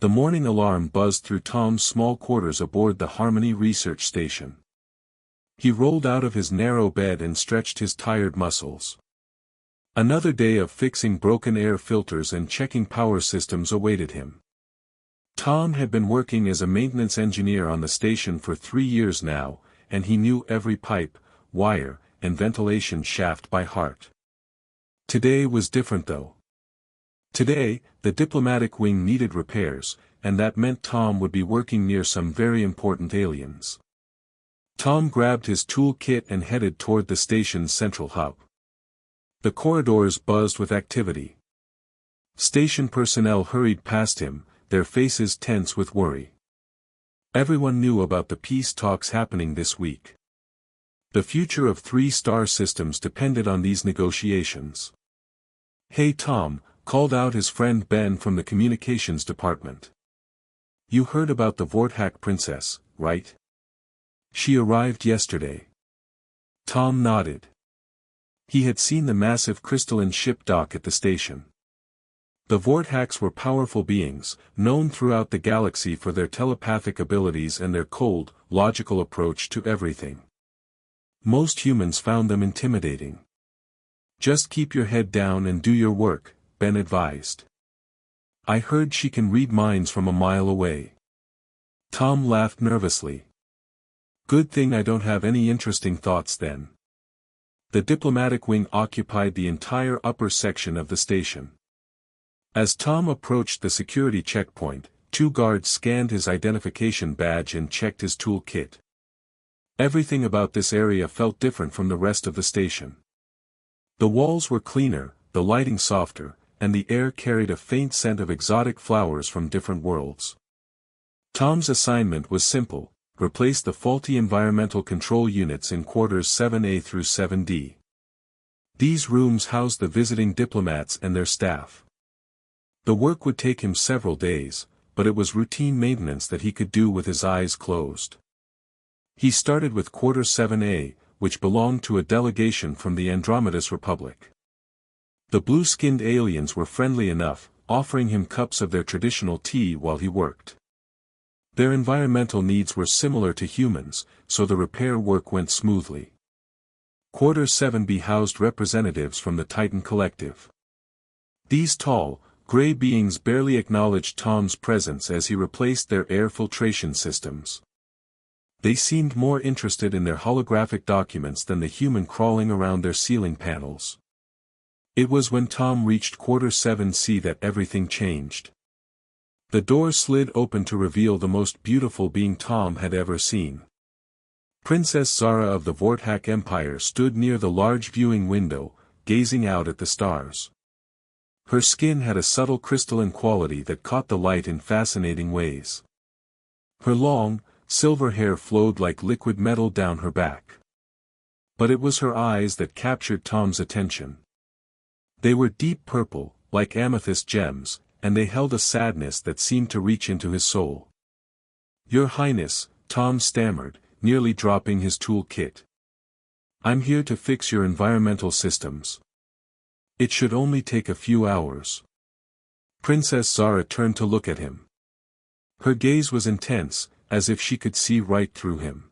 The morning alarm buzzed through Tom's small quarters aboard the Harmony Research Station. He rolled out of his narrow bed and stretched his tired muscles. Another day of fixing broken air filters and checking power systems awaited him. Tom had been working as a maintenance engineer on the station for 3 years now, and he knew every pipe, wire, and ventilation shaft by heart. Today was different though. Today, the diplomatic wing needed repairs, and that meant Tom would be working near some very important aliens. Tom grabbed his tool kit and headed toward the station's central hub. The corridors buzzed with activity. Station personnel hurried past him, their faces tense with worry. Everyone knew about the peace talks happening this week. The future of 3-star systems depended on these negotiations. "Hey Tom," called out his friend Ben from the communications department. "You heard about the Vorthak princess, right? She arrived yesterday." Tom nodded. He had seen the massive crystalline ship dock at the station. The Vorthaks were powerful beings, known throughout the galaxy for their telepathic abilities and their cold, logical approach to everything. Most humans found them intimidating. "Just keep your head down and do your work," Ben advised. "I heard she can read minds from a mile away." Tom laughed nervously. "Good thing I don't have any interesting thoughts then." The diplomatic wing occupied the entire upper section of the station. As Tom approached the security checkpoint, 2 guards scanned his identification badge and checked his tool kit. Everything about this area felt different from the rest of the station. The walls were cleaner, the lighting softer, and the air carried a faint scent of exotic flowers from different worlds. Tom's assignment was simple: replace the faulty environmental control units in quarters 7A through 7D. These rooms housed the visiting diplomats and their staff. The work would take him several days, but it was routine maintenance that he could do with his eyes closed. He started with quarter 7A, which belonged to a delegation from the Andromedas Republic. The blue-skinned aliens were friendly enough, offering him cups of their traditional tea while he worked. Their environmental needs were similar to humans, so the repair work went smoothly. Quarter 7B housed representatives from the Titan Collective. These tall, gray beings barely acknowledged Tom's presence as he replaced their air filtration systems. They seemed more interested in their holographic documents than the human crawling around their ceiling panels. It was when Tom reached quarter 7C that everything changed. The door slid open to reveal the most beautiful being Tom had ever seen. Princess Zara of the Vorthak Empire stood near the large viewing window, gazing out at the stars. Her skin had a subtle crystalline quality that caught the light in fascinating ways. Her long, silver hair flowed like liquid metal down her back. But it was her eyes that captured Tom's attention. They were deep purple, like amethyst gems, and they held a sadness that seemed to reach into his soul. "Your Highness," Tom stammered, nearly dropping his tool kit. "I'm here to fix your environmental systems. It should only take a few hours." Princess Zara turned to look at him. Her gaze was intense, as if she could see right through him.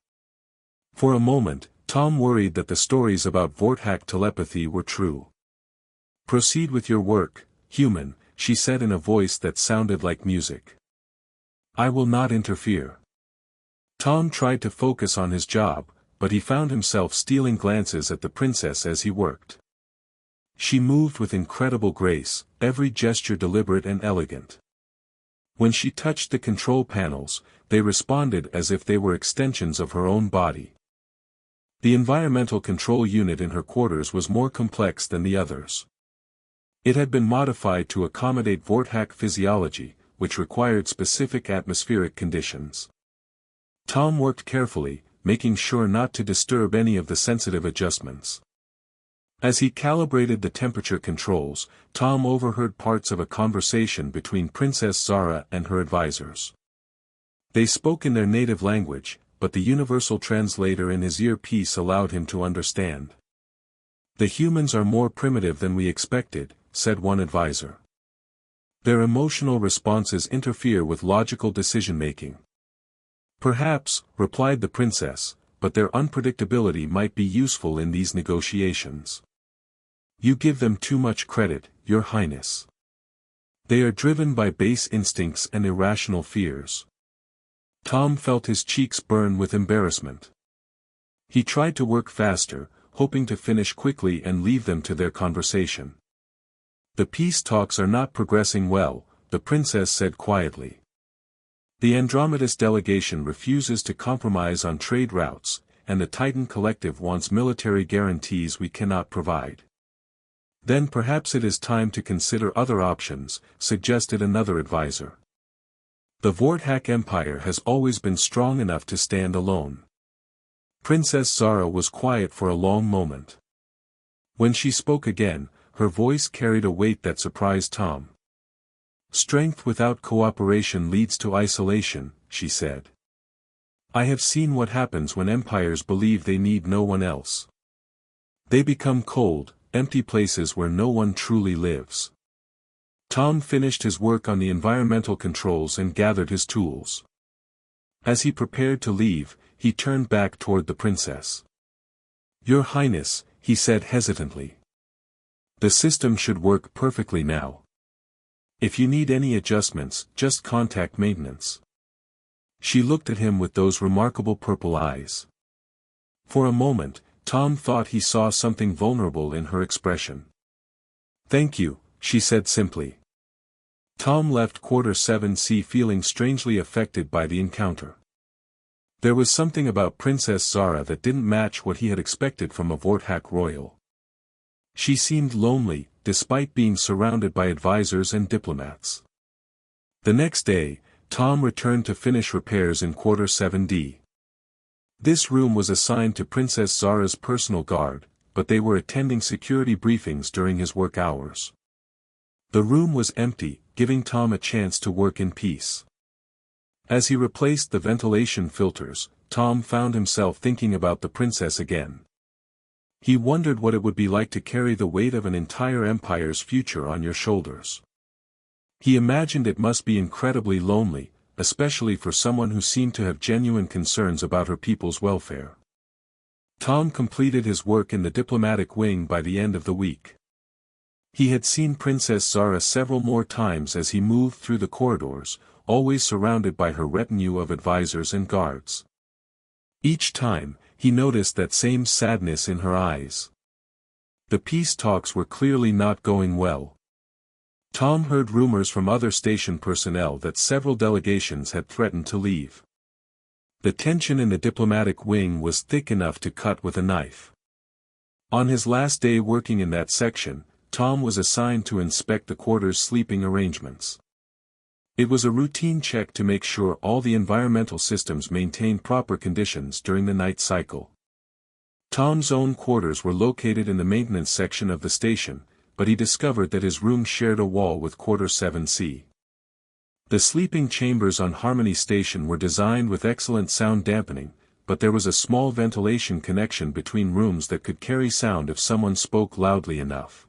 For a moment, Tom worried that the stories about Vorthak telepathy were true. "Proceed with your work, human," she said in a voice that sounded like music. "I will not interfere." Tom tried to focus on his job, but he found himself stealing glances at the princess as he worked. She moved with incredible grace, every gesture deliberate and elegant. When she touched the control panels, they responded as if they were extensions of her own body. The environmental control unit in her quarters was more complex than the others. It had been modified to accommodate Vorthak physiology, which required specific atmospheric conditions. Tom worked carefully, making sure not to disturb any of the sensitive adjustments. As he calibrated the temperature controls, Tom overheard parts of a conversation between Princess Zara and her advisors. They spoke in their native language, but the universal translator in his earpiece allowed him to understand. "The humans are more primitive than we expected," said one advisor. Their emotional responses interfere with logical decision-making. Perhaps, replied the princess, but their unpredictability might be useful in these negotiations. You give them too much credit, Your Highness. They are driven by base instincts and irrational fears. Tom felt his cheeks burn with embarrassment. He tried to work faster, hoping to finish quickly and leave them to their conversation. The peace talks are not progressing well, the princess said quietly. The Andromedus delegation refuses to compromise on trade routes, and the Titan Collective wants military guarantees we cannot provide. Then perhaps it is time to consider other options, suggested another advisor. The Vorthak Empire has always been strong enough to stand alone. Princess Zara was quiet for a long moment. When she spoke again, her voice carried a weight that surprised Tom. Strength without cooperation leads to isolation, she said. I have seen what happens when empires believe they need no one else. They become cold, empty places where no one truly lives. Tom finished his work on the environmental controls and gathered his tools. As he prepared to leave, he turned back toward the princess. Your Highness, he said hesitantly. The system should work perfectly now. If you need any adjustments, just contact maintenance. She looked at him with those remarkable purple eyes. For a moment, Tom thought he saw something vulnerable in her expression. Thank you, she said simply. Tom left Quarter 7C feeling strangely affected by the encounter. There was something about Princess Zara that didn't match what he had expected from a Vorthak royal. She seemed lonely, despite being surrounded by advisors and diplomats. The next day, Tom returned to finish repairs in Quarter 7D. This room was assigned to Princess Zara's personal guard, but they were attending security briefings during his work hours. The room was empty, giving Tom a chance to work in peace. As he replaced the ventilation filters, Tom found himself thinking about the princess again. He wondered what it would be like to carry the weight of an entire empire's future on your shoulders. He imagined it must be incredibly lonely, especially for someone who seemed to have genuine concerns about her people's welfare. Tom completed his work in the diplomatic wing by the end of the week. He had seen Princess Zara several more times as he moved through the corridors, always surrounded by her retinue of advisors and guards. Each time, he noticed that same sadness in her eyes. The peace talks were clearly not going well. Tom heard rumors from other station personnel that several delegations had threatened to leave. The tension in the diplomatic wing was thick enough to cut with a knife. On his last day working in that section, Tom was assigned to inspect the quarter's sleeping arrangements. It was a routine check to make sure all the environmental systems maintained proper conditions during the night cycle. Tom's own quarters were located in the maintenance section of the station, but he discovered that his room shared a wall with Quarter 7C. The sleeping chambers on Harmony Station were designed with excellent sound dampening, but there was a small ventilation connection between rooms that could carry sound if someone spoke loudly enough.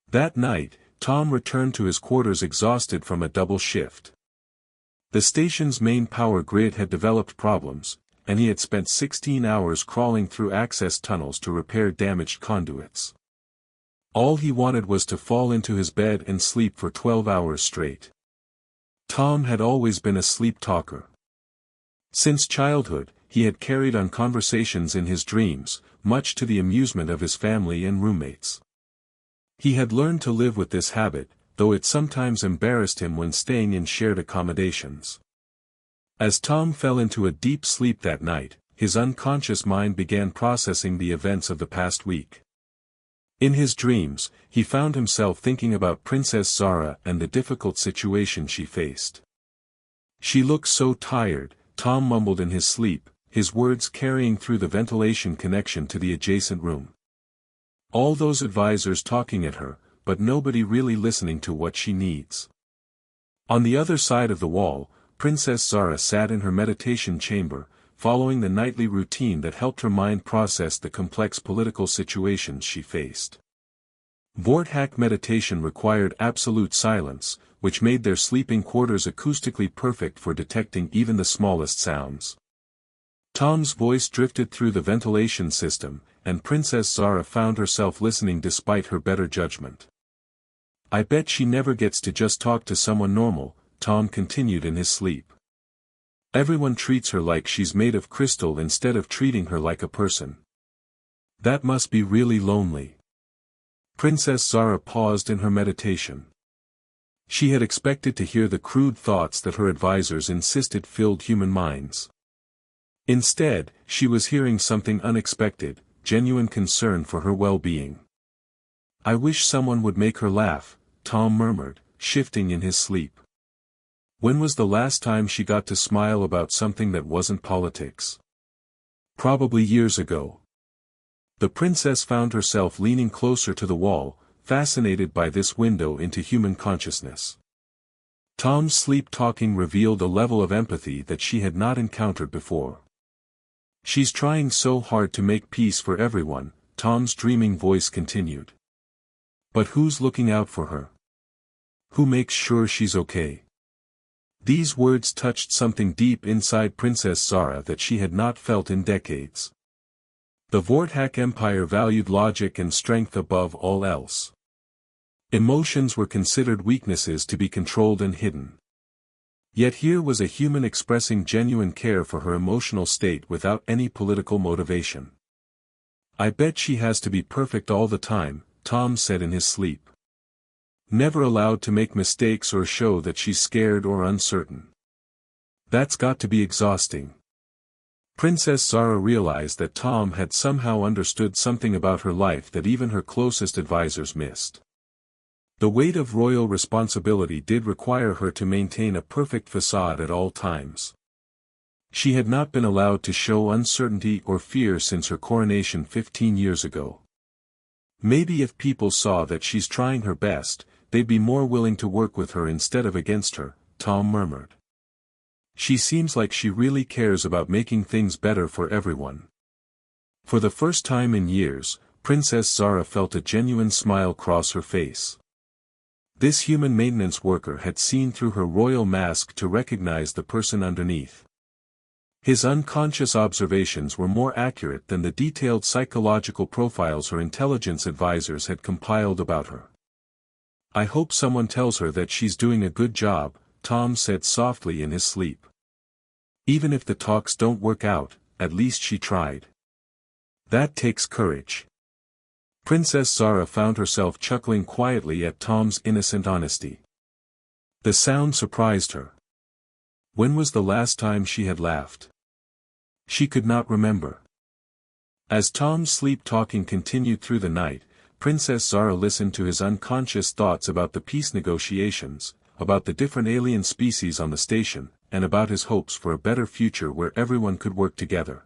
That night, Tom returned to his quarters exhausted from a double shift. The station's main power grid had developed problems, and he had spent 16 hours crawling through access tunnels to repair damaged conduits. All he wanted was to fall into his bed and sleep for 12 hours straight. Tom had always been a sleep talker. Since childhood, he had carried on conversations in his dreams, much to the amusement of his family and roommates. He had learned to live with this habit, though it sometimes embarrassed him when staying in shared accommodations. As Tom fell into a deep sleep that night, his unconscious mind began processing the events of the past week. In his dreams, he found himself thinking about Princess Zara and the difficult situation she faced. She looked so tired, Tom mumbled in his sleep, his words carrying through the ventilation connection to the adjacent room. All those advisors talking at her, but nobody really listening to what she needs. On the other side of the wall, Princess Zara sat in her meditation chamber, following the nightly routine that helped her mind process the complex political situations she faced. Vorthak meditation required absolute silence, which made their sleeping quarters acoustically perfect for detecting even the smallest sounds. Tom's voice drifted through the ventilation system, and Princess Zara found herself listening despite her better judgment. "I bet she never gets to just talk to someone normal," Tom continued in his sleep. "Everyone treats her like she's made of crystal instead of treating her like a person. That must be really lonely." Princess Zara paused in her meditation. She had expected to hear the crude thoughts that her advisors insisted filled human minds. Instead, she was hearing something unexpected, genuine concern for her well-being. "I wish someone would make her laugh," Tom murmured, shifting in his sleep. When was the last time she got to smile about something that wasn't politics? Probably years ago. The princess found herself leaning closer to the wall, fascinated by this window into human consciousness. Tom's sleep-talking revealed a level of empathy that she had not encountered before. "She's trying so hard to make peace for everyone," Tom's dreaming voice continued. "But who's looking out for her? Who makes sure she's okay?" These words touched something deep inside Princess Zara that she had not felt in decades. The Vortak Empire valued logic and strength above all else. Emotions were considered weaknesses to be controlled and hidden. Yet here was a human expressing genuine care for her emotional state without any political motivation. "I bet she has to be perfect all the time," Tom said in his sleep. "Never allowed to make mistakes or show that she's scared or uncertain. That's got to be exhausting." Princess Zara realized that Tom had somehow understood something about her life that even her closest advisors missed. The weight of royal responsibility did require her to maintain a perfect facade at all times. She had not been allowed to show uncertainty or fear since her coronation 15 years ago. "Maybe if people saw that she's trying her best, they'd be more willing to work with her instead of against her," Tom murmured. "She seems like she really cares about making things better for everyone." For the first time in years, Princess Zara felt a genuine smile cross her face. This human maintenance worker had seen through her royal mask to recognize the person underneath. His unconscious observations were more accurate than the detailed psychological profiles her intelligence advisors had compiled about her. "I hope someone tells her that she's doing a good job," Tom said softly in his sleep. "Even if the talks don't work out, at least she tried. That takes courage." Princess Zara found herself chuckling quietly at Tom's innocent honesty. The sound surprised her. When was the last time she had laughed? She could not remember. As Tom's sleep-talking continued through the night, Princess Zara listened to his unconscious thoughts about the peace negotiations, about the different alien species on the station, and about his hopes for a better future where everyone could work together.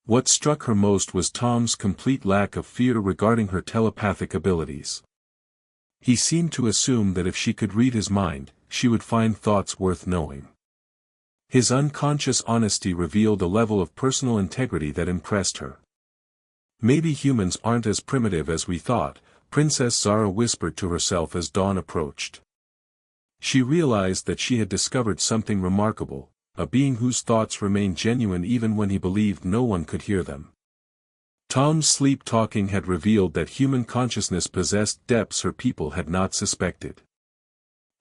What struck her most was Tom's complete lack of fear regarding her telepathic abilities. He seemed to assume that if she could read his mind, she would find thoughts worth knowing. His unconscious honesty revealed a level of personal integrity that impressed her. "Maybe humans aren't as primitive as we thought," Princess Zara whispered to herself as dawn approached. She realized that she had discovered something remarkable, a being whose thoughts remained genuine even when he believed no one could hear them. Tom's sleep-talking had revealed that human consciousness possessed depths her people had not suspected.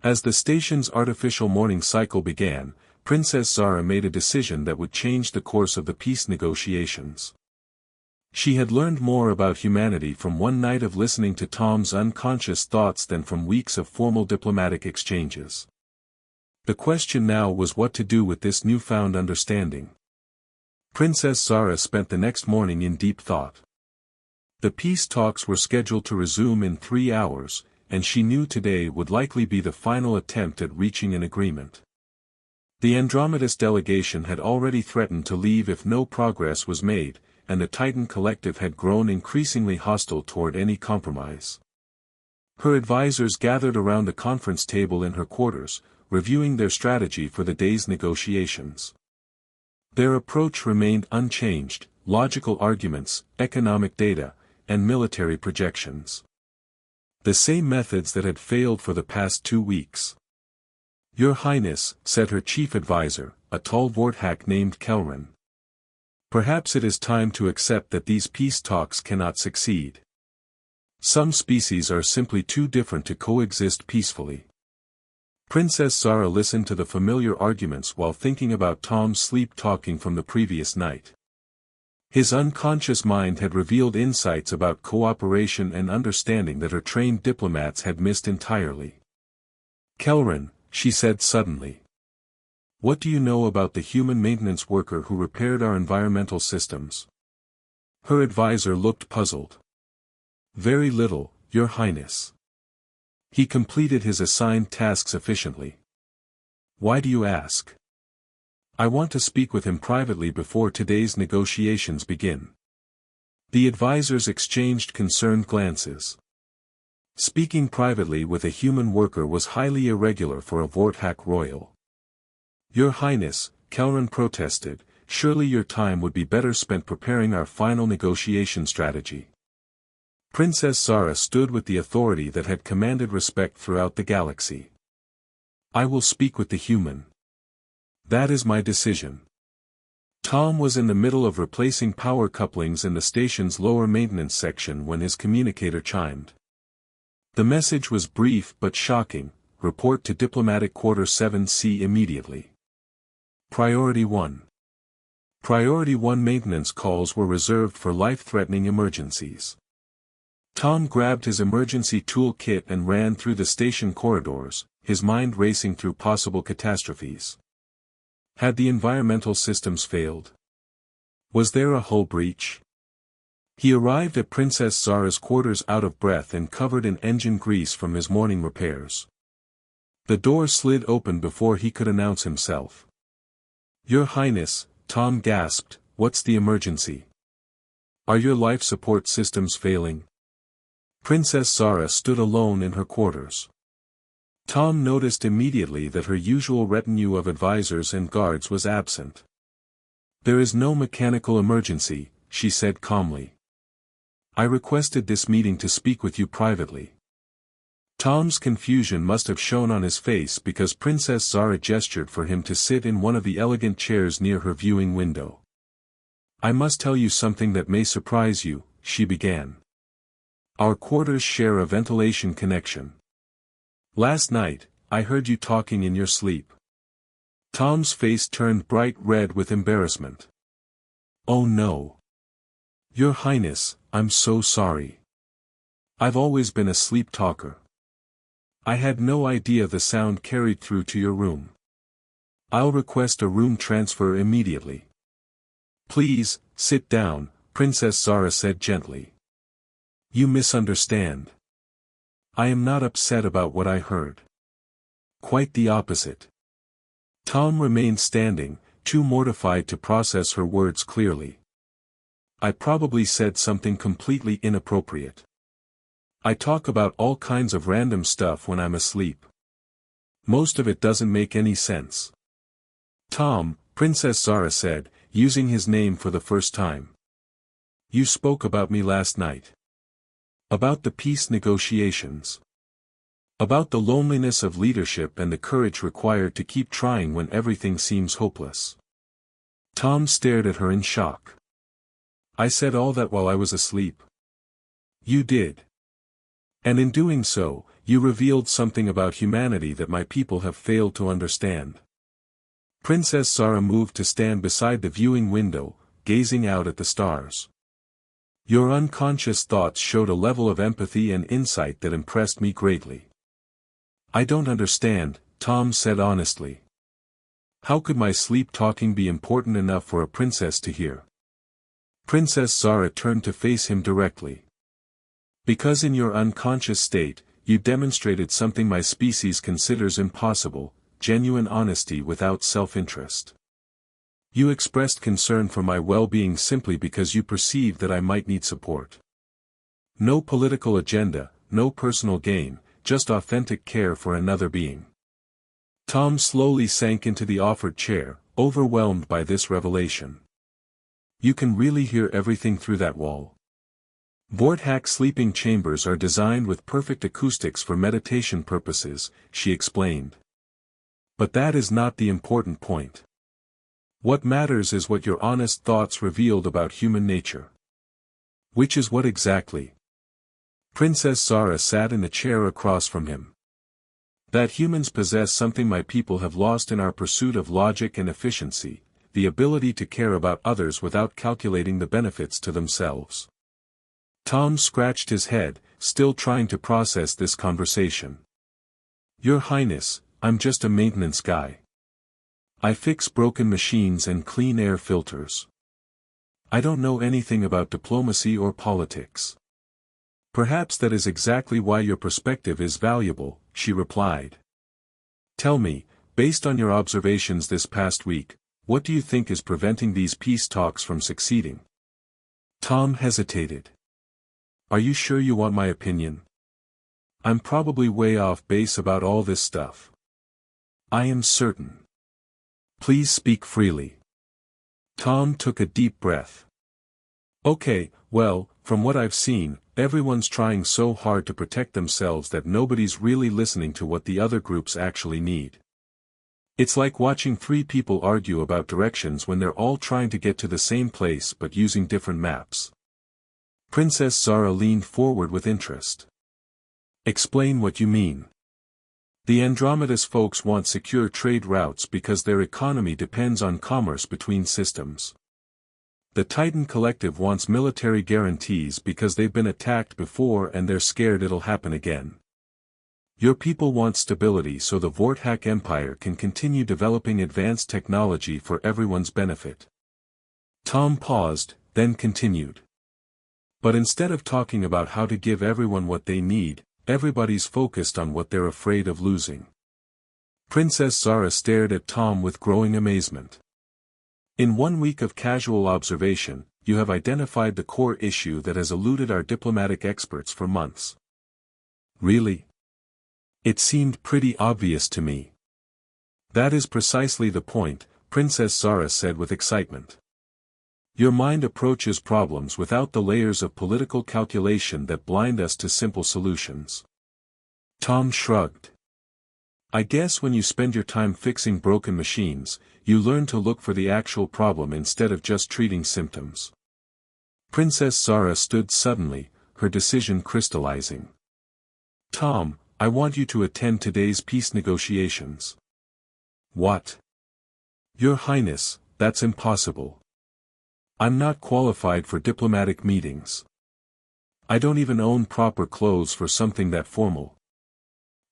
As the station's artificial morning cycle began, Princess Zara made a decision that would change the course of the peace negotiations. She had learned more about humanity from one night of listening to Tom's unconscious thoughts than from weeks of formal diplomatic exchanges. The question now was what to do with this newfound understanding. Princess Zara spent the next morning in deep thought. The peace talks were scheduled to resume in 3 hours, and she knew today would likely be the final attempt at reaching an agreement. The Andromedus delegation had already threatened to leave if no progress was made, and the Titan Collective had grown increasingly hostile toward any compromise. Her advisors gathered around the conference table in her quarters, reviewing their strategy for the day's negotiations. Their approach remained unchanged: logical arguments, economic data, and military projections. The same methods that had failed for the past 2 weeks. Your Highness, said her chief advisor, a tall Vorthak named Kelrin. Perhaps it is time to accept that these peace talks cannot succeed. Some species are simply too different to coexist peacefully. Princess Zara listened to the familiar arguments while thinking about Tom's sleep talking from the previous night. His unconscious mind had revealed insights about cooperation and understanding that her trained diplomats had missed entirely. Kelrin, she said suddenly. What do you know about the human maintenance worker who repaired our environmental systems? Her advisor looked puzzled. Very little, Your Highness. He completed his assigned tasks efficiently. Why do you ask? I want to speak with him privately before today's negotiations begin. The advisors exchanged concerned glances. Speaking privately with a human worker was highly irregular for a Vorthak royal. Your Highness, Kelrin protested, surely your time would be better spent preparing our final negotiation strategy. Princess Zara stood with the authority that had commanded respect throughout the galaxy. I will speak with the human. That is my decision. Tom was in the middle of replacing power couplings in the station's lower maintenance section when his communicator chimed. The message was brief but shocking. Report to Diplomatic Quarter 7C immediately. Priority 1. Priority 1 maintenance calls were reserved for life-threatening emergencies. Tom grabbed his emergency toolkit and ran through the station corridors, his mind racing through possible catastrophes. Had the environmental systems failed? Was there a hull breach? He arrived at Princess Zara's quarters out of breath and covered in engine grease from his morning repairs. The door slid open before he could announce himself. Your Highness, Tom gasped, what's the emergency? Are your life support systems failing? Princess Zara stood alone in her quarters. Tom noticed immediately that her usual retinue of advisors and guards was absent. There is no mechanical emergency, she said calmly. I requested this meeting to speak with you privately. Tom's confusion must have shown on his face because Princess Zara gestured for him to sit in one of the elegant chairs near her viewing window. I must tell you something that may surprise you, she began. Our quarters share a ventilation connection. Last night, I heard you talking in your sleep. Tom's face turned bright red with embarrassment. Oh no. Your Highness, I'm so sorry. I've always been a sleep talker. I had no idea the sound carried through to your room. I'll request a room transfer immediately. Please, sit down, Princess Zara said gently. You misunderstand. I am not upset about what I heard. Quite the opposite. Tom remained standing, too mortified to process her words clearly. I probably said something completely inappropriate. I talk about all kinds of random stuff when I'm asleep. Most of it doesn't make any sense. Tom, Princess Zara said, using his name for the first time. You spoke about me last night. About the peace negotiations. About the loneliness of leadership and the courage required to keep trying when everything seems hopeless. Tom stared at her in shock. I said all that while I was asleep. You did. And in doing so, you revealed something about humanity that my people have failed to understand. Princess Zara moved to stand beside the viewing window, gazing out at the stars. Your unconscious thoughts showed a level of empathy and insight that impressed me greatly. I don't understand, Tom said honestly. How could my sleep talking be important enough for a princess to hear? Princess Zara turned to face him directly. Because in your unconscious state, you demonstrated something my species considers impossible, genuine honesty without self-interest. You expressed concern for my well-being simply because you perceived that I might need support. No political agenda, no personal gain, just authentic care for another being. Tom slowly sank into the offered chair, overwhelmed by this revelation. You can really hear everything through that wall. Vortex sleeping chambers are designed with perfect acoustics for meditation purposes, she explained. But that is not the important point. What matters is what your honest thoughts revealed about human nature. Which is what exactly? Princess Zara sat in the chair across from him. That humans possess something my people have lost in our pursuit of logic and efficiency, the ability to care about others without calculating the benefits to themselves. Tom scratched his head, still trying to process this conversation. Your Highness, I'm just a maintenance guy. I fix broken machines and clean air filters. I don't know anything about diplomacy or politics. Perhaps that is exactly why your perspective is valuable, she replied. Tell me, based on your observations this past week, what do you think is preventing these peace talks from succeeding? Tom hesitated. Are you sure you want my opinion? I'm probably way off base about all this stuff. I am certain. Please speak freely. Tom took a deep breath. Okay, well, from what I've seen, everyone's trying so hard to protect themselves that nobody's really listening to what the other groups actually need. It's like watching three people argue about directions when they're all trying to get to the same place but using different maps. Princess Zara leaned forward with interest. Explain what you mean. The Andromedas folks want secure trade routes because their economy depends on commerce between systems. The Titan Collective wants military guarantees because they've been attacked before and they're scared it'll happen again. Your people want stability so the Vortex Empire can continue developing advanced technology for everyone's benefit. Tom paused, then continued. But instead of talking about how to give everyone what they need, everybody's focused on what they're afraid of losing. Princess Zara stared at Tom with growing amazement. In 1 week of casual observation, you have identified the core issue that has eluded our diplomatic experts for months. Really? It seemed pretty obvious to me. That is precisely the point, Princess Zara said with excitement. Your mind approaches problems without the layers of political calculation that blind us to simple solutions. Tom shrugged. I guess when you spend your time fixing broken machines, you learn to look for the actual problem instead of just treating symptoms. Princess Zara stood suddenly, her decision crystallizing. Tom, I want you to attend today's peace negotiations. What? Your Highness, that's impossible. I'm not qualified for diplomatic meetings. I don't even own proper clothes for something that formal.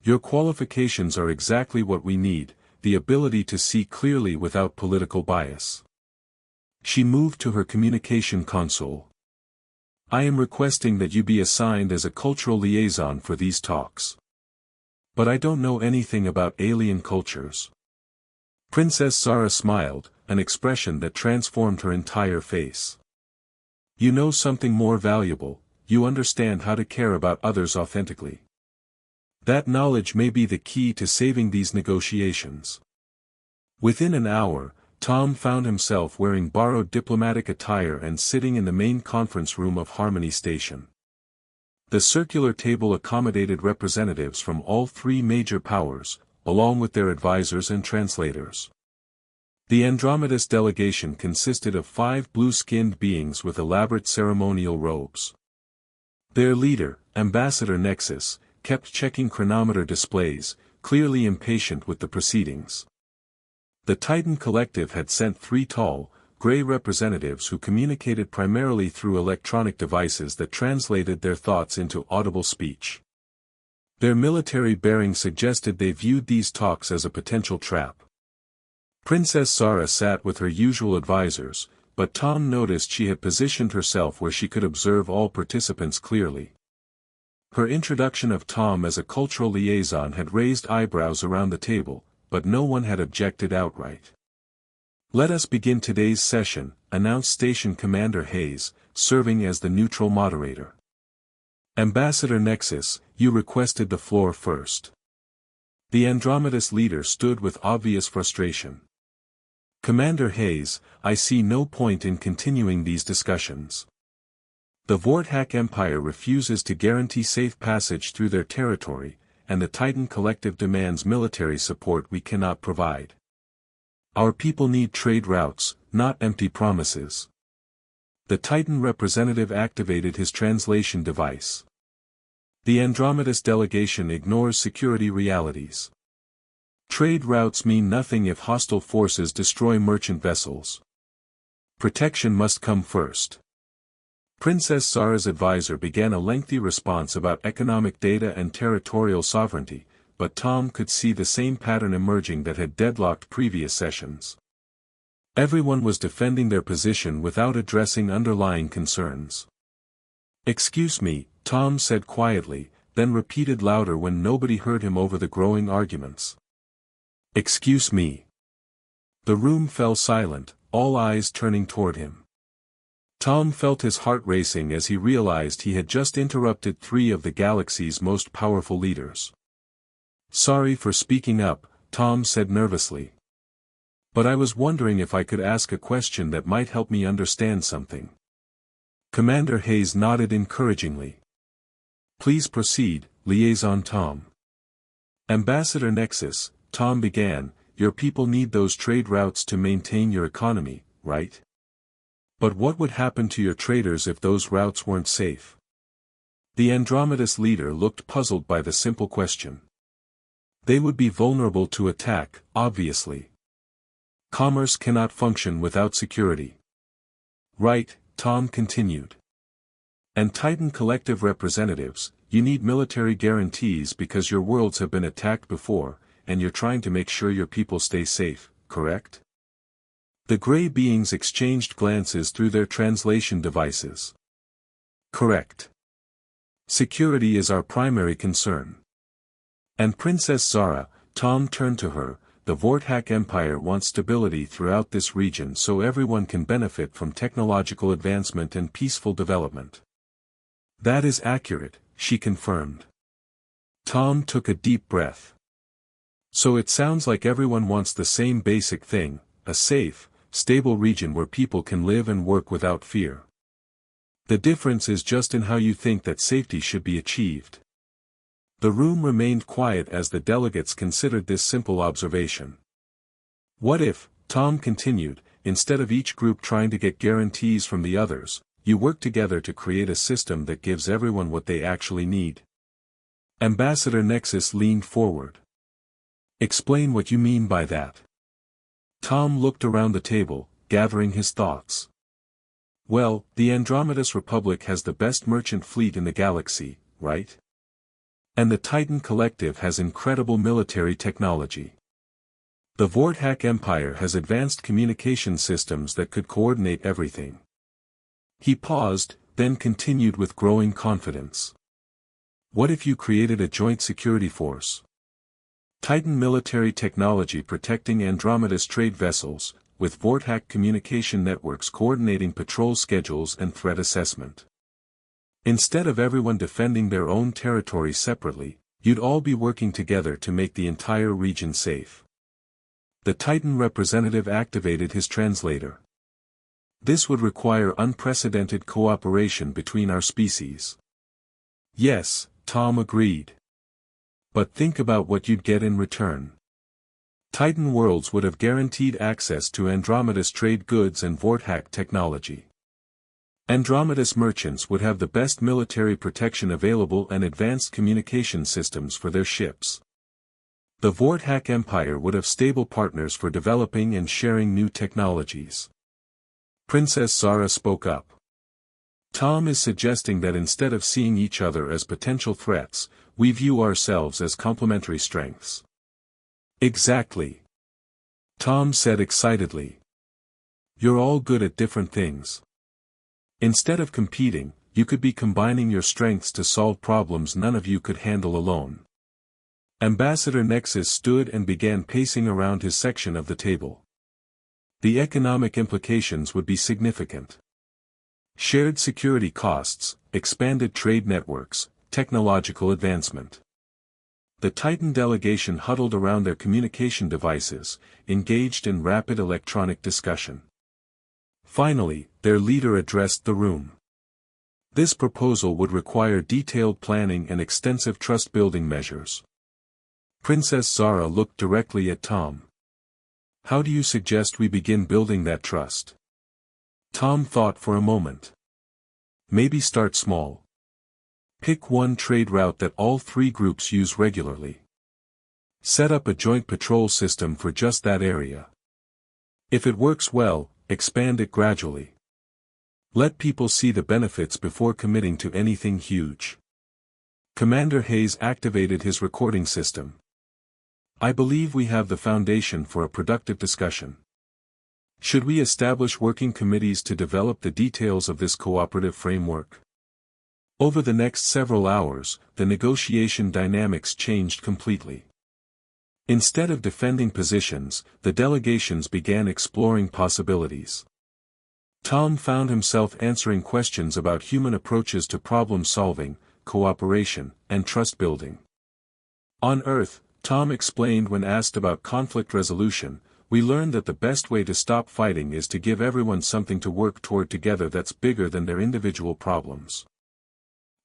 Your qualifications are exactly what we need, the ability to see clearly without political bias. She moved to her communication console. I am requesting that you be assigned as a cultural liaison for these talks. But I don't know anything about alien cultures. Princess Zara smiled, an expression that transformed her entire face. You know something more valuable, you understand how to care about others authentically. That knowledge may be the key to saving these negotiations. Within an hour, Tom found himself wearing borrowed diplomatic attire and sitting in the main conference room of Harmony Station. The circular table accommodated representatives from all three major powers, along with their advisors and translators. The Andromedas delegation consisted of 5 blue-skinned beings with elaborate ceremonial robes. Their leader, Ambassador Nexus, kept checking chronometer displays, clearly impatient with the proceedings. The Titan Collective had sent 3 tall, gray representatives who communicated primarily through electronic devices that translated their thoughts into audible speech. Their military bearing suggested they viewed these talks as a potential trap. Princess Zara sat with her usual advisors, but Tom noticed she had positioned herself where she could observe all participants clearly. Her introduction of Tom as a cultural liaison had raised eyebrows around the table, but no one had objected outright. Let us begin today's session, announced Station Commander Hayes, serving as the neutral moderator. Ambassador Nexus, you requested the floor first. The Andromedas leader stood with obvious frustration. Commander Hayes, I see no point in continuing these discussions. The Vorthak Empire refuses to guarantee safe passage through their territory, and the Titan Collective demands military support we cannot provide. Our people need trade routes, not empty promises. The Titan representative activated his translation device. The Andromedus delegation ignores security realities. Trade routes mean nothing if hostile forces destroy merchant vessels. Protection must come first. Princess Zara's advisor began a lengthy response about economic data and territorial sovereignty, but Tom could see the same pattern emerging that had deadlocked previous sessions. Everyone was defending their position without addressing underlying concerns. "Excuse me," Tom said quietly, then repeated louder when nobody heard him over the growing arguments. "Excuse me." The room fell silent, all eyes turning toward him. Tom felt his heart racing as he realized he had just interrupted three of the galaxy's most powerful leaders. "Sorry for speaking up," Tom said nervously. "But I was wondering if I could ask a question that might help me understand something." Commander Hayes nodded encouragingly. "Please proceed, Liaison Tom." "Ambassador Nexus," Tom began, "your people need those trade routes to maintain your economy, right? But what would happen to your traders if those routes weren't safe?" The Andromedus leader looked puzzled by the simple question. "They would be vulnerable to attack, obviously. Commerce cannot function without security." "Right," Tom continued. "And Titan Collective representatives, you need military guarantees because your worlds have been attacked before, and you're trying to make sure your people stay safe, correct?" The gray beings exchanged glances through their translation devices. "Correct. Security is our primary concern." "And Princess Zara," Tom turned to her, "the Vorthak Empire wants stability throughout this region so everyone can benefit from technological advancement and peaceful development." "That is accurate," she confirmed. Tom took a deep breath. "So it sounds like everyone wants the same basic thing, a safe, stable region where people can live and work without fear. The difference is just in how you think that safety should be achieved." The room remained quiet as the delegates considered this simple observation. "What if," Tom continued, "instead of each group trying to get guarantees from the others, you work together to create a system that gives everyone what they actually need?" Ambassador Nexus leaned forward. "Explain what you mean by that." Tom looked around the table, gathering his thoughts. "Well, the Andromedus Republic has the best merchant fleet in the galaxy, right? And the Titan Collective has incredible military technology. The Vorthak Empire has advanced communication systems that could coordinate everything." He paused, then continued with growing confidence. "What if you created a joint security force? Titan military technology protecting Andromedus trade vessels, with Vorthak communication networks coordinating patrol schedules and threat assessment. Instead of everyone defending their own territory separately, you'd all be working together to make the entire region safe." The Titan representative activated his translator. "This would require unprecedented cooperation between our species." "Yes," Tom agreed. "But think about what you'd get in return. Titan worlds would have guaranteed access to Andromedus trade goods and Vorthak technology. Andromedus merchants would have the best military protection available and advanced communication systems for their ships. The Vorthak Empire would have stable partners for developing and sharing new technologies." Princess Zara spoke up. "Tom is suggesting that instead of seeing each other as potential threats, we view ourselves as complementary strengths." "Exactly," Tom said excitedly. "You're all good at different things. Instead of competing, you could be combining your strengths to solve problems none of you could handle alone." Ambassador Nexus stood and began pacing around his section of the table. The economic implications would be significant. Shared security costs, expanded trade networks, technological advancement. The Titan delegation huddled around their communication devices, engaged in rapid electronic discussion. Finally, their leader addressed the room. This proposal would require detailed planning and extensive trust-building measures. Princess Zara looked directly at Tom. How do you suggest we begin building that trust? Tom thought for a moment. Maybe start small. Pick one trade route that all three groups use regularly. Set up a joint patrol system for just that area. If it works well, expand it gradually. Let people see the benefits before committing to anything huge. Commander Hayes activated his recording system. I believe we have the foundation for a productive discussion. Should we establish working committees to develop the details of this cooperative framework? Over the next several hours, the negotiation dynamics changed completely. Instead of defending positions, the delegations began exploring possibilities. Tom found himself answering questions about human approaches to problem-solving, cooperation, and trust-building. On Earth, Tom explained when asked about conflict resolution, we learned that the best way to stop fighting is to give everyone something to work toward together that's bigger than their individual problems.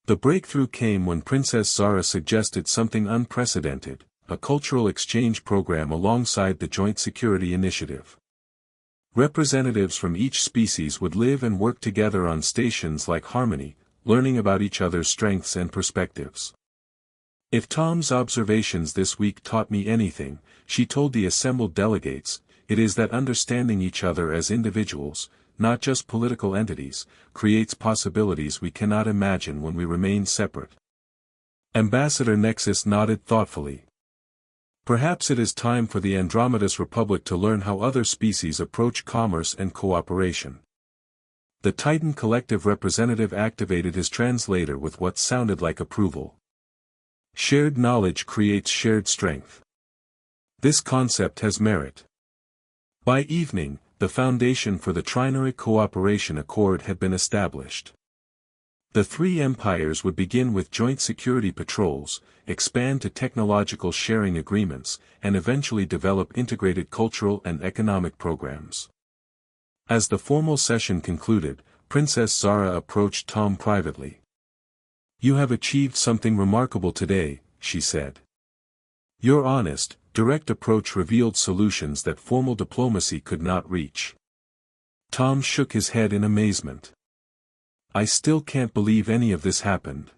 The breakthrough came when Princess Zara suggested something unprecedented, a cultural exchange program alongside the Joint Security Initiative. Representatives from each species would live and work together on stations like Harmony, learning about each other's strengths and perspectives. If Tom's observations this week taught me anything, she told the assembled delegates, it is that understanding each other as individuals, not just political entities, creates possibilities we cannot imagine when we remain separate. Ambassador Nexus nodded thoughtfully. Perhaps it is time for the Andromedas Republic to learn how other species approach commerce and cooperation. The Titan Collective representative activated his translator with what sounded like approval. Shared knowledge creates shared strength. This concept has merit. By evening, the foundation for the Trinary Cooperation Accord had been established. The three empires would begin with joint security patrols, expand to technological sharing agreements, and eventually develop integrated cultural and economic programs. As the formal session concluded, Princess Zara approached Tom privately. You have achieved something remarkable today, she said. Your honest, direct approach revealed solutions that formal diplomacy could not reach. Tom shook his head in amazement. I still can't believe any of this happened.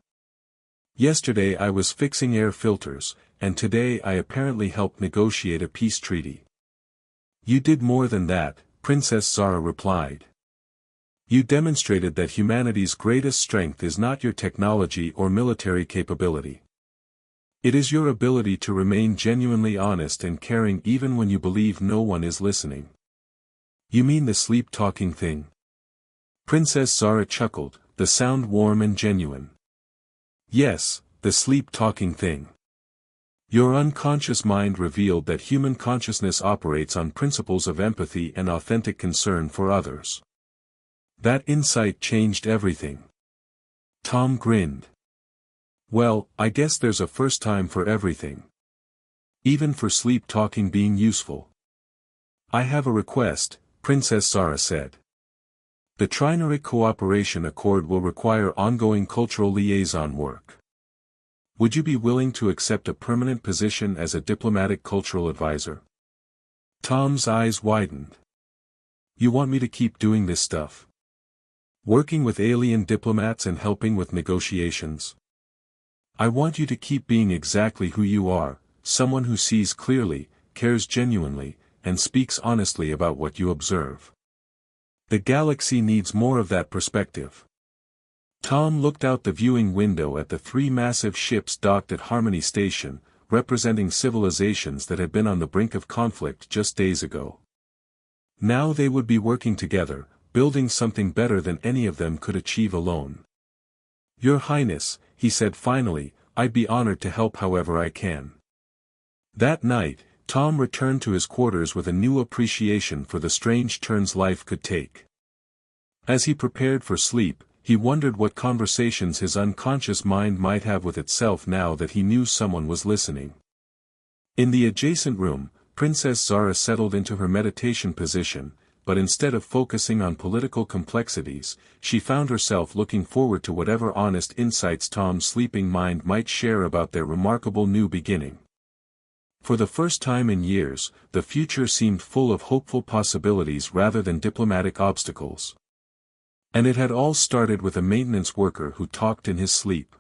Yesterday I was fixing air filters, and today I apparently helped negotiate a peace treaty. You did more than that, Princess Zara replied. You demonstrated that humanity's greatest strength is not your technology or military capability. It is your ability to remain genuinely honest and caring even when you believe no one is listening. You mean the sleep-talking thing? Princess Zara chuckled, the sound warm and genuine. Yes, the sleep-talking thing. Your unconscious mind revealed that human consciousness operates on principles of empathy and authentic concern for others. That insight changed everything. Tom grinned. Well, I guess there's a first time for everything. Even for sleep-talking being useful. I have a request, Princess Zara said. The Trinary Cooperation Accord will require ongoing cultural liaison work. Would you be willing to accept a permanent position as a diplomatic cultural advisor? Tom's eyes widened. You want me to keep doing this stuff? Working with alien diplomats and helping with negotiations? I want you to keep being exactly who you are, someone who sees clearly, cares genuinely, and speaks honestly about what you observe. The galaxy needs more of that perspective. Tom looked out the viewing window at the three massive ships docked at Harmony Station, representing civilizations that had been on the brink of conflict just days ago. Now they would be working together, building something better than any of them could achieve alone. Your Highness, he said finally, I'd be honored to help however I can. That night, Tom returned to his quarters with a new appreciation for the strange turns life could take. As he prepared for sleep, he wondered what conversations his unconscious mind might have with itself now that he knew someone was listening. In the adjacent room, Princess Zara settled into her meditation position, but instead of focusing on political complexities, she found herself looking forward to whatever honest insights Tom's sleeping mind might share about their remarkable new beginning. For the first time in years, the future seemed full of hopeful possibilities rather than diplomatic obstacles. And it had all started with a maintenance worker who talked in his sleep.